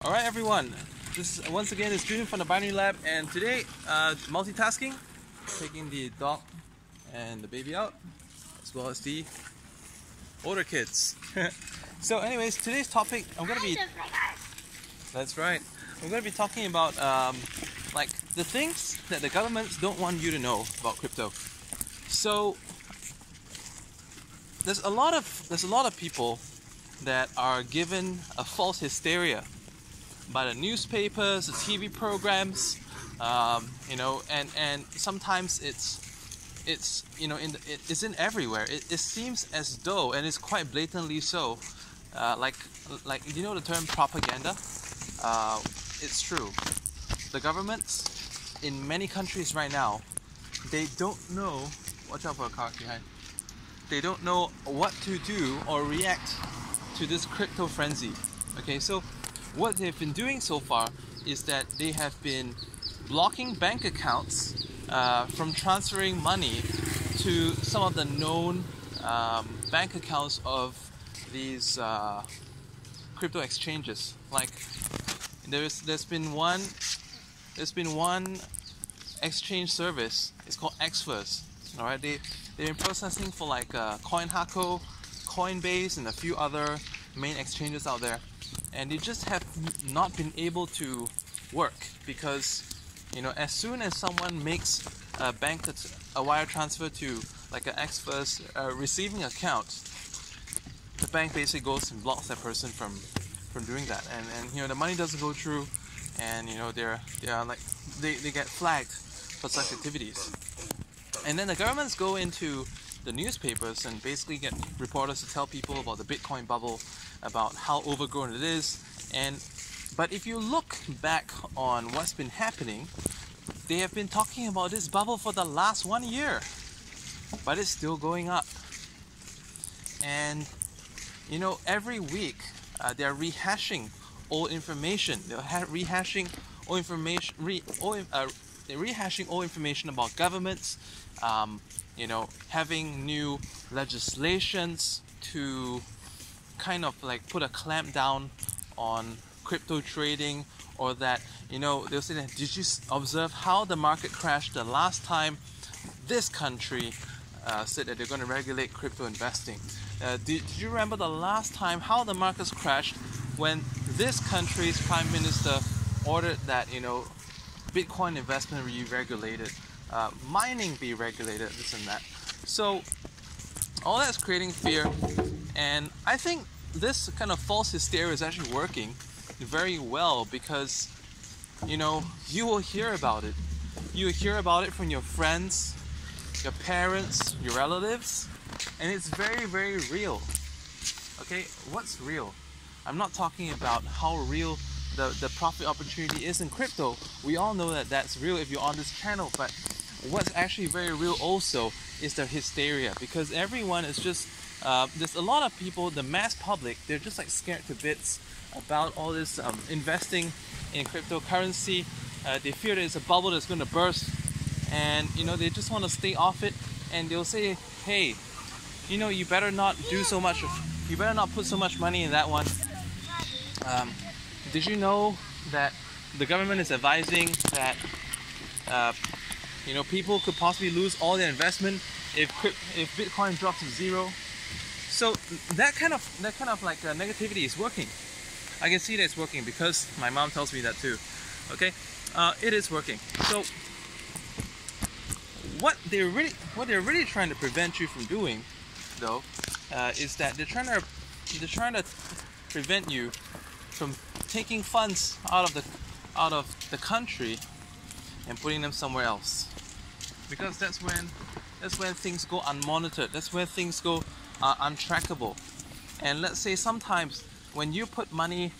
Alright everyone, this is once again is Julian from the Binary Lab, and today multitasking, taking the dog and the baby out as well as the older kids. So anyways, today's topic that's right, I'm going to be talking about like the things that the governments don't want you to know about crypto. So there's a lot of people that are given a false hysteria by the newspapers, the TV programs, and sometimes it's it's in everywhere. It seems as though, and it's quite blatantly so, like you know the term propaganda. It's true. The governments in many countries right now, they don't know. Watch out for a car behind. They don't know what to do or react to this crypto frenzy. Okay, so what they've been doing so far is that they have been blocking bank accounts from transferring money to some of the known bank accounts of these crypto exchanges. Like there's been one exchange service. It's called Xverse. All right, they've been processing for like CoinHako, Coinbase, and a few other main exchanges out there. And they just have not been able to work because, as soon as someone makes a wire transfer to like an Xverse receiving account, the bank basically goes and blocks that person from doing that, and the money doesn't go through, and they get flagged for such activities. And then the governments go into the newspapers and basically get reporters to tell people about the Bitcoin bubble, about how overgrown it is. But if you look back on what's been happening, they have been talking about this bubble for the last 1 year, but it's still going up. And every week they're rehashing old information. They're rehashing old information. They're rehashing old information about governments. Having new legislations to kind of like put a clamp down on crypto trading, or that they'll say that, did you observe how the market crashed the last time this country said that they're going to regulate crypto investing? Did you remember the last time how the markets crashed when this country's prime minister ordered that Bitcoin investment be regulated, mining be regulated, this and that? So all that's creating fear, and I think this kind of false hysteria is actually working very well, because you will hear about it. You will hear about it from your friends, your parents, your relatives, and it's very, very real. Okay, what's real? I'm not talking about how real the profit opportunity is in crypto. We all know that that's real if you're on this channel, but what's actually very real also is the hysteria, because everyone is just there's a lot of people, the mass public, they're just like scared to bits about all this investing in cryptocurrency. They fear that it's a bubble that's going to burst, and they just want to stay off it, and they'll say, hey, you better not do so much, you better not put so much money in that one. Did you know that the government is advising that people could possibly lose all their investment if Bitcoin drops to zero? So that kind of like negativity is working. I can see that it's working because my mom tells me that too. Okay, it is working. So what they're really trying to prevent you from doing, though, is that they're trying to prevent you from taking funds out of the country and putting them somewhere else, because that's when things go unmonitored. That's where things go untrackable. And let's say sometimes when you put money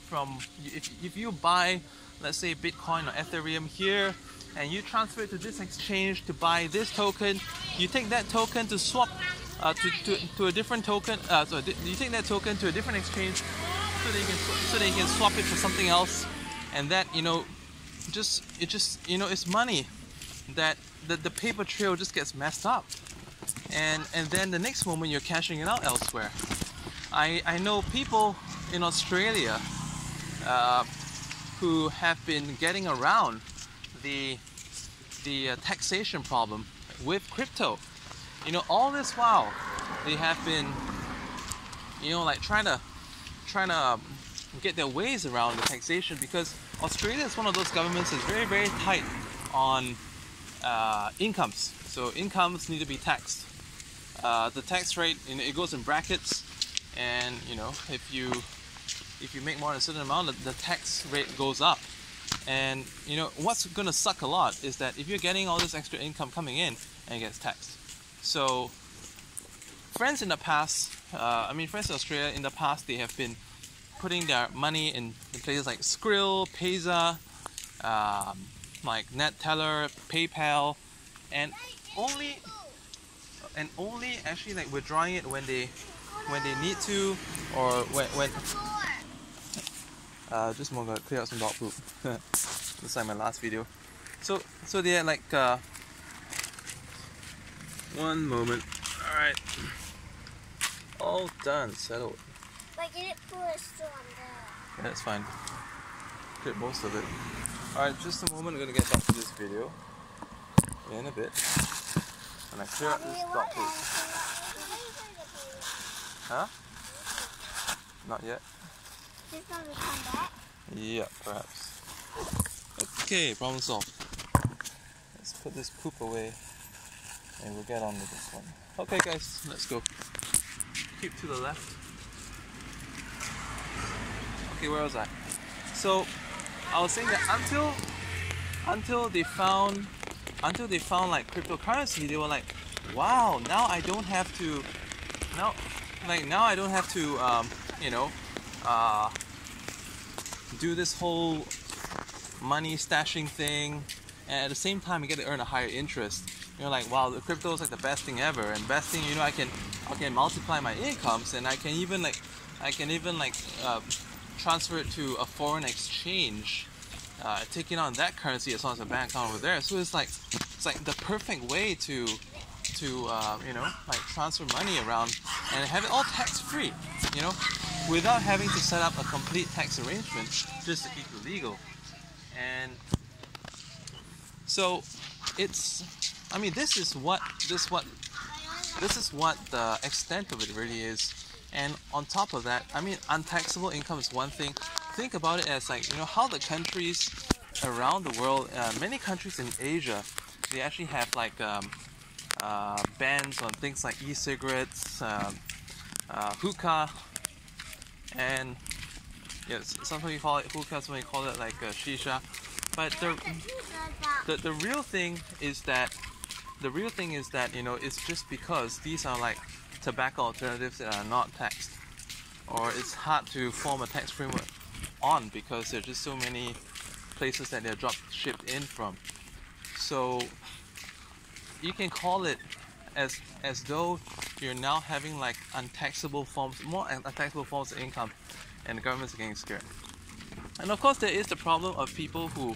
from, if you buy, let's say, Bitcoin or Ethereum here, and you transfer it to this exchange to buy this token, you take that token to swap to a different token. You take that token to a different exchange so that you can swap it for something else, and that it's money that the paper trail just gets messed up. and then the next moment you're cashing it out elsewhere. I know people in Australia who have been getting around the taxation problem with crypto. You know, all this while they have been, you know, like trying to get their ways around the taxation, because Australia is one of those governments that's very, very tight on incomes. So incomes need to be taxed. The tax rate, you know, it goes in brackets, and you know, if you make more than a certain amount, the tax rate goes up. And you know what's gonna suck a lot is that if you're getting all this extra income coming in and it gets taxed. So friends in the past, friends in Australia in the past, they have been putting their money in places like Skrill, Payza, like NetTeller, PayPal, and only actually like withdrawing it when they need to, or when just more gonna clear out some dog poop. Just like my last video. So they're like one moment. Alright. All done, settled. But you didn't put it still on there. Yeah, that's fine. Clip most of it. Alright, just a moment, I'm gonna get back to this video in a bit. And I clear out this dog poop. Huh? Not yet. This one will come back? Yeah, perhaps. Okay, problem solved. Let's put this poop away and we'll get on with this one. Okay guys, let's go. Keep to the left. Okay, where was I? So I was saying that until they found like cryptocurrency, they were like, wow, now I don't have to do this whole money stashing thing, and at the same time you get to earn a higher interest. You're like, wow, the crypto is like the best thing ever, and best thing, you know, I can multiply my incomes, and I can even transfer it to a foreign exchange, taking on that currency as long as a bank account over there. So it's like the perfect way to transfer money around and have it all tax free, you know, without having to set up a complete tax arrangement just to keep it legal. And so this is what the extent of it really is. And on top of that, untaxable income is one thing. Think about it as like, you know, how the countries around the world, many countries in Asia, they actually have like bans on things like e-cigarettes, hookah, and yes, some people call it hookah, some people call it like shisha. But the real thing is that you know, it's just because these are like tobacco alternatives that are not taxed, or it's hard to form a tax framework on because there's just so many places that they're shipped in from. So you can call it as though you're now having like more untaxable forms of income, and the government's getting scared. And of course, there is the problem of people who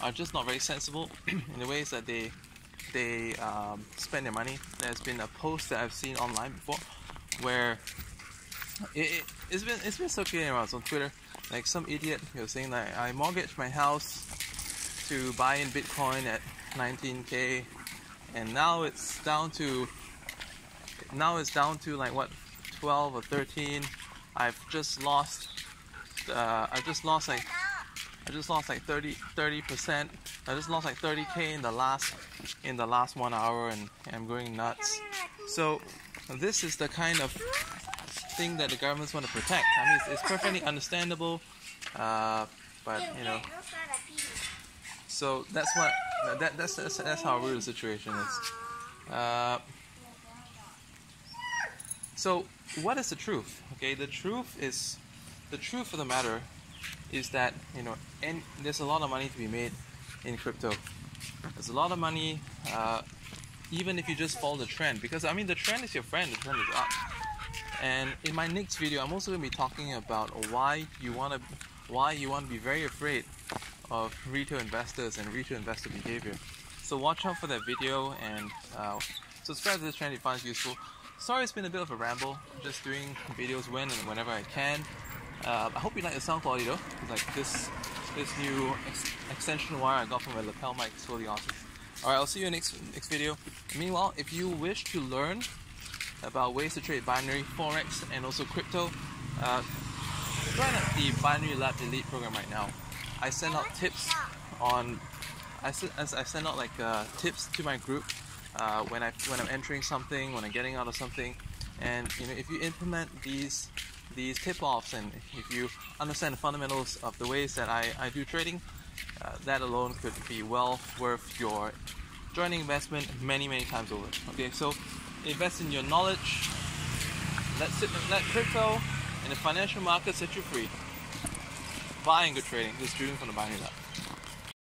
are just not very sensible in the ways that they spend their money. There's been a post that I've seen online before where it's been circulating around on Twitter. Like some idiot, he was saying that I mortgaged my house to buy in Bitcoin at 19k, and now it's down to like what, 12 or 13. I've just lost like 30%. I just lost like 30k in the last 1 hour, and I'm going nuts. So this is the kind of thing that the governments want to protect. It's perfectly understandable, but you know. So that's how real the situation is. So what is the truth? Okay, the truth of the matter is that, you know, and there's a lot of money to be made in crypto. There's a lot of money, even if you just follow the trend, because the trend is your friend, the trend is up. And in my next video, I'm also going to be talking about why you want to be very afraid of retail investors and retail investor behavior. So watch out for that video, and subscribe to this channel if you find it useful. Sorry, it's been a bit of a ramble, just doing videos when and whenever I can. I hope you like the sound quality though. Like this new extension wire I got from my lapel mic is totally awesome. Alright, I'll see you in next video. Meanwhile, if you wish to learn about ways to trade binary, forex, and also crypto, join up the Binary Lab Elite program right now. I send out tips on. I send out like tips to my group when I'm entering something, when I'm getting out of something, and if you implement these tip-offs and if you understand the fundamentals of the ways that I do trading, that alone could be well worth your joining investment many times over. Okay, so invest in your knowledge. Let crypto and the financial markets set you free. Buying good trading. This is Julian from the Binary Lab.